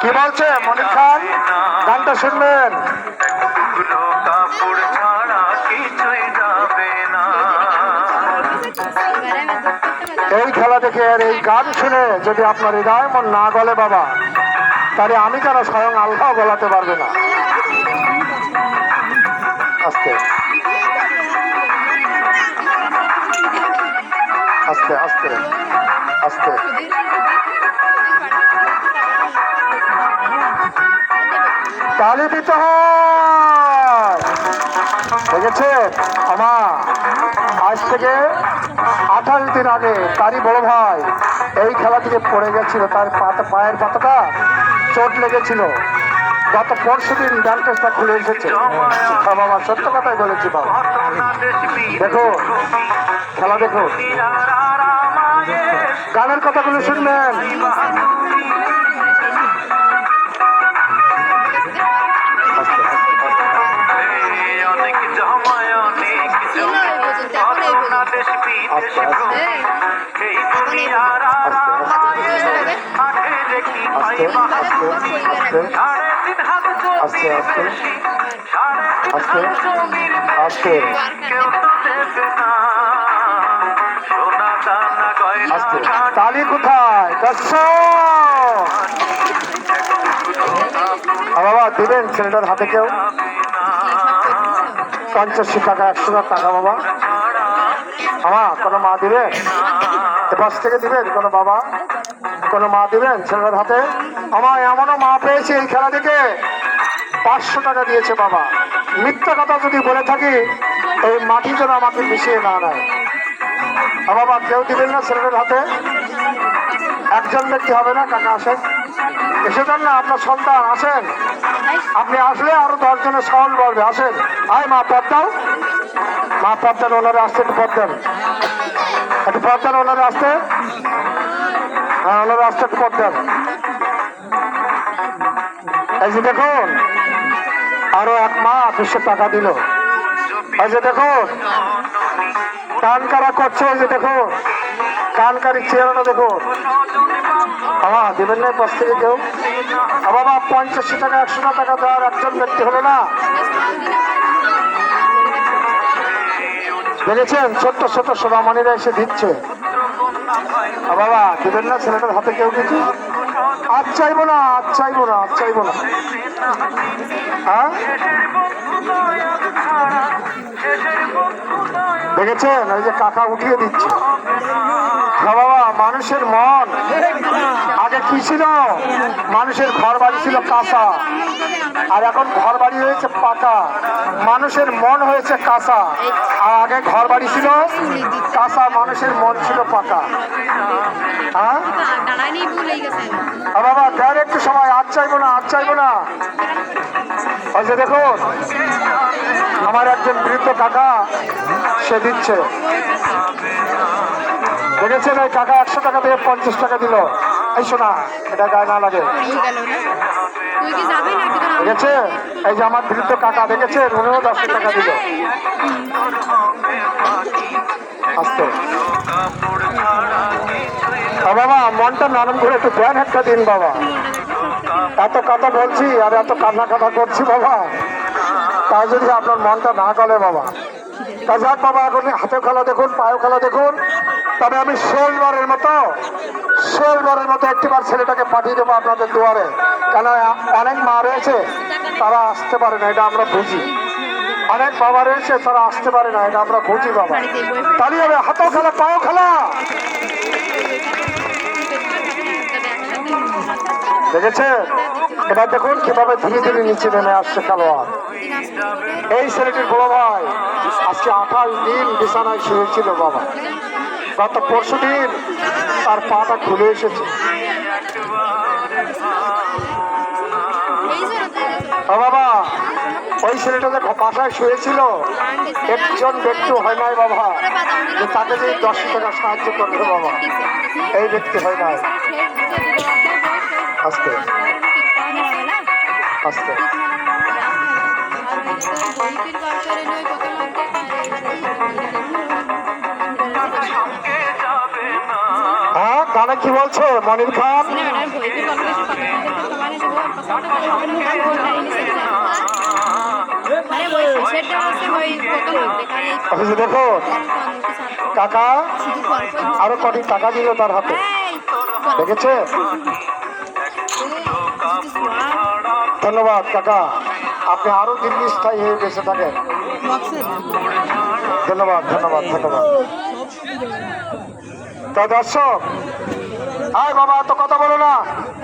কি বলছে মনির খান? গানটা শুনবেন। এই খেলা দেখে আর এই গান শুনে যদি আপনার হৃদয় মন না গলে বাবা, তাহলে আমি কেন স্বয়ং আল্লাহ গলাতে পারবে না। আস্তে আস্তে আস্তে আস্তে তালি দিতে হয়। দেখেছে আমার আজ থেকে 28 দিন আগে তারই বড় ভাই এই খেলা থেকে পড়ে গেছিল, তার পায়ের পাতাটা চোট লেগেছিল। গত পরশুদিন ব্যান্ডেজটা খুলে এসেছে। বাবা সত্য কথাই বলেছি বাবা। দেখো খেলা, দেখো গানের কথাগুলো শুনবেন। আস্তে আস্তে আস্তে আস্তে আস্তে তালি কোথায়? বাবা দিবেন ছেলেটার হাতে কেউ 85 টাকা 100 টাকা বাবা। আমার কোনো মা দিবেন? পাশ থেকে দিবেন কোনো বাবা, কোনো মা দিবেন ছেলেটার হাতে? আমার এমনও মা পেয়েছি এই খেলা থেকে 500 টাকা দিয়েছে বাবা। মিথ্যা কথা যদি বলে থাকি এই মাটি যেন আমাকে মিশিয়ে না নেয়। বাবা কেউ দিবেন না ছেলেটার হাতে? একজন ব্যক্তি হবে না? কাকা আসেন, এসে যান না, আপনার সন্তান আসেন। আপনি আসলে আরো 10 জনের সহল বলবে। আসেন, আয় মা পদ দাও, মা পদ দেন, ওনারে আসতে একটু পদ দেন, একটু পদ দেন ওনারে আসতে। হ্যাঁ ওনারে আসতে একটু পদ দেন। এই যে দেখুন আরো এক মা 200 টাকা দিল। এই যে দেখুন কান কারা করছে, এই যে দেখুন কানকারি চেয়ারটা দেখুন। আমার দেবেন না পাশ থেকে কেউ? বাবা 85 টাকা 100 টাকা দেওয়ার একজন ব্যক্তি হলো না? দেখেছেন ছোট্ট ছোট সোনামণিরা এসে দিচ্ছে। বাবা দেবেন না ছেলেটার হাতে কেউ কিছু? আজ চাইবো না, আজ চাইবো না, আজ চাইবো না। হ্যাঁ দেখেছেন ওই যে কাকা উঠিয়ে দিচ্ছে। বাবা মানুষের মন আগে কি ছিল? মানুষের ঘর বাড়ি ছিল কাঁচা, আর এখন ঘর বাড়ি হয়েছে পাকা। মানুষের মন হয়েছে কাঁচা, আর আগে ঘর বাড়ি ছিল কাঁচা, মানুষের মন ছিল পাকা। হ্যাঁ বাবা দেন একটু সময়, আজ চাইবো না, আজ চাইবো না। ওই যে দেখুন আমার একজন বৃদ্ধ কাকা সে দিচ্ছে। দেখেছেন ওই কাকা 100 টাকা দিয়ে 50 টাকা দিল। এই শোনা এটা গায়ে না লাগে। দেখেছে এই যে আমার বৃদ্ধ কাকা, দেখেছেন উনিও 10 টাকা দিল। আস্তে বাবা মনটা নরম করে একটু ধ্যান একটা দিন বাবা। এত কথা বলছি আর এত কান্না কাটা করছি বাবা, তা যদি আপনার মনটা না গলে বাবা। তা যাক বাবা, এখন হাতে খেলা দেখুন, পায়েও খেলা দেখুন। তবে আমি শেষবারের মতো একটিবার ছেলেটাকে পাঠিয়ে দেবো আপনাদের দুয়ারে। কেন অনেক মা রয়েছে তারা আসতে পারে না, এটা আমরা বুঝি। অনেক বাবা রয়েছে তারা আসতে পারে না, এটা আমরা বুঝি বাবা। তাহলে হবে হাতেও খেলা পায়েও খেলা। দেখেছে এবার দেখুন কিভাবে ধীরে ধীরে নিচে নেমে আসছে খেলোয়াড়। এই ছেলেটির বড় ভাই আজকে 28 দিন বিছানায় শুয়েছিল বাবা। গত পরশুদিন তার পাটা খুলে এসেছে। বাবা ওই ছেলেটা যে বাসায় শুয়েছিল একজন ব্যক্তি হয় নাই বাবা যে তাকে যে 10 টাকা সাহায্য করবে বাবা, এই ব্যক্তি হয় নাই। আস্তে আস্তে হ্যাঁ গানে কি বলছে মনির খান? অফিসে দেখো কাকা আরো কটি টাকা দিল তার হাতে, দেখেছে? ধন্যবাদ কাকা, আপনি আরো দীর্ঘস্থায়ী হয়ে বেঁচে থাকেন। ধন্যবাদ ধন্যবাদ ধন্যবাদ। তো দর্শক, আয় বাবা, তো কথা বলো না।